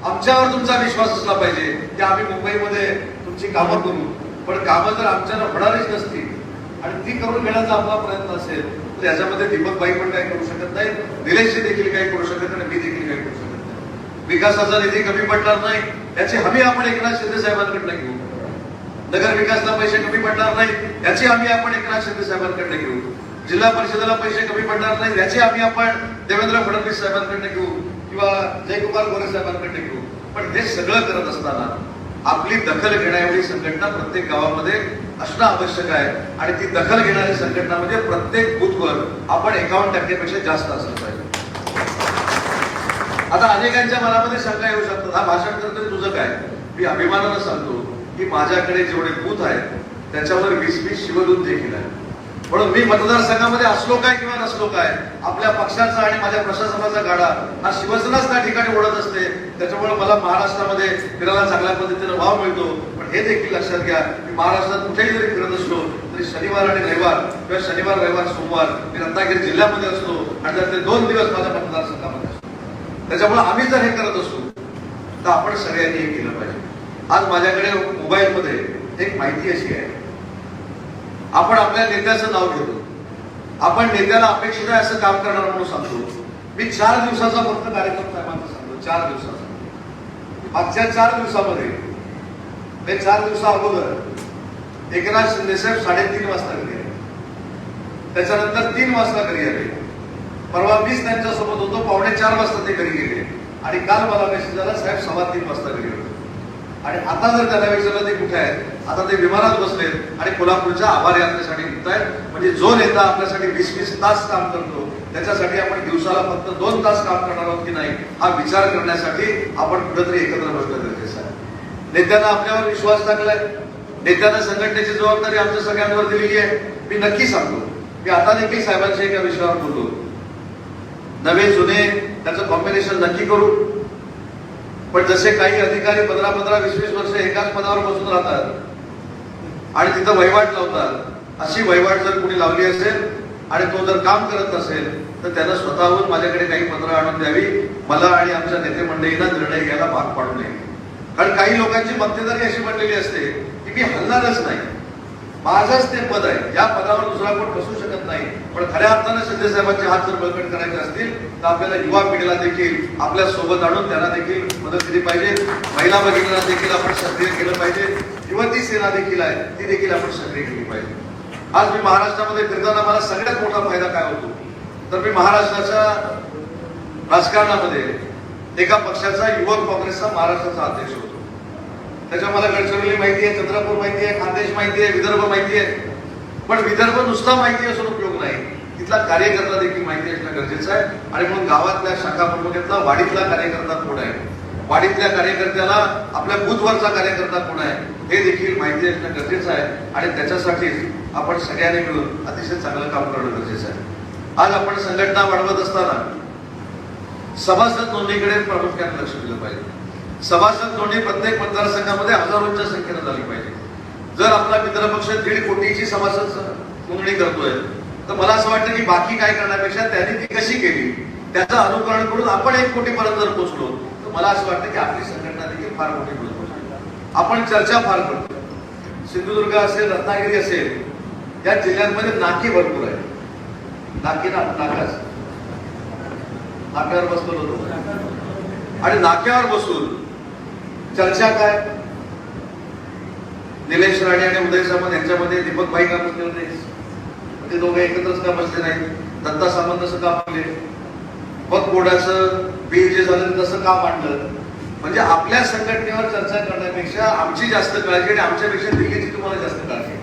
आमच्यावर तुमचा विश्वास असला पाहिजे की आम्ही मुंबईमध्ये तुमची कामं करू, पण कामं जर आमच्याला होणारच नसतील आणि ती करून घेण्याचा आपला प्रयत्न असेल तर याच्यामध्ये दीपकबाई पण काही करू शकत नाही, निलेशजी देखील काही करू शकत नाही, मी देखील काही करू शकत नाही. विकासाचा निधी कमी पडणार नाही याची हमी आपण एकनाथ शिंदे साहेबांकडनं घेऊ. नगर विकासाला पैसे कमी पडणार नाही याची हमी आपण एकनाथ शिंदे साहेबांकडनं घेऊ. जिल्हा परिषदेला पैसे कमी पडणार नाही याची हमी आपण देवेंद्र फडणवीस साहेबांकडनं घेऊ किंवा जयकुमार गोरे साहेबांकडनं घेऊ. पण हे सगळं करत असताना आपली दखल घेण्याएवढी संघटना प्रत्येक गावामध्ये असणं आवश्यक आहे आणि ती दखल घेणारी संघटना म्हणजे प्रत्येक बूथवर आपण 51% जास्त असलं पाहिजे. आता अनेकांच्या मनामध्ये शंका येऊ शकतात, हा भाषण करतोय तुझं काय? मी अभिमानानं सांगतो की माझ्याकडे जेवढे बूथ आहेत त्याच्यावर 20-20 शिवदूत देखील आहे. म्हणून मी मतदारसंघामध्ये असलो काय किंवा नसलो काय, आपल्या पक्षाचा आणि माझ्या प्रशासनाचा गाडा हा शिवसेनाच त्या ठिकाणी ओढत असते. त्याच्यामुळे मला महाराष्ट्रामध्ये फिरायला चांगल्या पद्धतीने वाव मिळतो. पण हे देखील लक्षात घ्या की महाराष्ट्रात कुठेही जरी फिरत असलो तरी शनिवार आणि रविवार किंवा शनिवार रविवार सोमवार मी रत्नागिरी जिल्ह्यामध्ये असतो आणि त्यातले 2 दिवस माझ्या मतदारसंघामध्ये असतो. त्याच्यामुळे आम्ही जर हे करत असू तर आपण सगळ्यांनी हे केलं पाहिजे. आज माझ्याकडे मोबाईलमध्ये एक माहिती अशी आहे, आपण आपल्या नेत्याचं नाव घेतो, आपण नेत्याला अपेक्षित आहे असं काम करणार म्हणून सांगतो. मी 4 दिवसाचा फक्त कार्यक्रम साहेबांचा सांगतो, 4 दिवसाचा. मागच्या 4 दिवसामध्ये ते 4 दिवसा अगोदर एकनाथ शिंदे साहेब 3:30 वाजता घरी आले, त्याच्यानंतर 3 वाजता घरी आले. परवा 20 त्यांच्यासोबत होतो, 3:45 वाजता ते घरी गेले आणि काल मला मेसेज आला साहेब 3:15 वाजता घरी होते. आणि आता जर त्याला विचारलं ते कुठे आहेत, आता ते विमानात बसलेत आणि कोल्हापूरच्या आभार यात्रेसाठी निघतायत. म्हणजे जो नेता आपल्यासाठी 20-20 तास काम करतो त्याच्यासाठी आपण दिवसाला फक्त 2 तास काम करणार आहोत की नाही हा विचार करण्यासाठी आपण कुठेतरी एकत्र बसणं गरजेचं आहे. नेत्यांना आपल्यावर विश्वास टाकलाय, नेत्यांना संघटनेची जबाबदारी आमच्या सगळ्यांवर दिलेली आहे. मी नक्की सांगतो की आता देखील साहेबांच्या एका विषयावर बोलतो, नवे जुने त्याचं कॉम्बिनेशन नक्की करू. पण जसे काही अधिकारी 15-20 वर्ष एकाच पदावर बसून राहतात आणि तिथं वहिवाट लावतात, अशी वहिवाट जर कोणी लावली असेल आणि तो जर काम करत असेल तर त्यानं स्वतःहून माझ्याकडे काही पत्र आणून द्यावी, मला आणि आमच्या नेते मंडळींना निर्णय घ्यायला भाग पाडू नये. कारण काही लोकांची मक्तेदारी अशी बनलेली असते की मी हलणारच नाही, माझंच ते पद आहे, या पदावर दुसरा कोण बसू शकत नाही. पण खऱ्या अर्थानं शिंदे साहेबांचे हात जर बळकट करायचे असतील तर आपल्याला युवा पिढीला देखील आपल्या सोबत आणून त्यांना देखील मदत केली पाहिजे. महिला भगिनींना देखील आपण सक्रिय केलं पाहिजे. युवती सेना देखील आहे ती देखील आपण सक्रिय केली पाहिजे. आज मी महाराष्ट्रामध्ये फिरताना मला सगळ्यात मोठा फायदा काय होतो तर मी महाराष्ट्राच्या राजकारणामध्ये एका पक्षाचा युवक काँग्रेसचा महाराष्ट्राचा अध्यक्ष होतो. त्याच्या मला गडचिरोली माहिती आहे, चंद्रपूर माहिती आहे, खानदेश माहिती आहे, विदर्भ माहिती आहे. पण विदर्भ नुसता माहिती असून उपयोग नाही, तिथला कार्यकर्ता देखील माहिती असणं गरजेचं आहे. आणि म्हणून गावातल्या शाखा प्रमुखातला वाडीतला कार्यकर्ता कोण आहे, वाडीतल्या कार्यकर्त्याला आपल्या बूथवरचा कार्यकर्ता कोण आहे हे देखील माहिती असणं गरजेचं आहे. आणि त्याच्यासाठीच आपण सगळ्यांनी मिळून अतिशय चांगलं काम करणं गरजेचं आहे. आज आपण संघटना वाढवत असताना सभासद नोंदणीकडे प्रामुख्याने लक्ष दिलं पाहिजे. सभासद नोंदणी प्रत्येक मतदारसंघामध्ये हजारोंच्या संख्येने झाली पाहिजे. जर आपला मित्र पक्ष 1.5 कोटीची सभासद नोंदणी करतोय तर मला असं वाटतं की बाकी काय करण्यापेक्षा त्यांनी ती कशी केली त्याचं अनुकरण करून आपण 1 कोटीपर्यंत जर पोहोचलो तर मला असं वाटतं की आपली संघटना देखील फार मोठी पुढे पोहोचेल. आपण चर्चा फार करतो, सिंधुदुर्ग असेल, रत्नागिरी असेल, या जिल्ह्यांमध्ये नाकी भरपूर आहे. नाक्यावर बसलो होतो आणि नाक्यावर बसून चर्चा काय, निलेश राणे आणि उदय सामंत यांच्यामध्ये दीपकबाई का बसले होते, ते दोघे एकत्रच का बसले नाही, दत्ता सामंत कसं का मांडले, मग बोर्डाचं बिल जे झालं तसं का मांडलं. म्हणजे आपल्या संघटनेवर चर्चा करण्यापेक्षा आमची जास्त काळजी आणि आमच्यापेक्षा दिल्लीची तुम्हाला जास्त काळजी.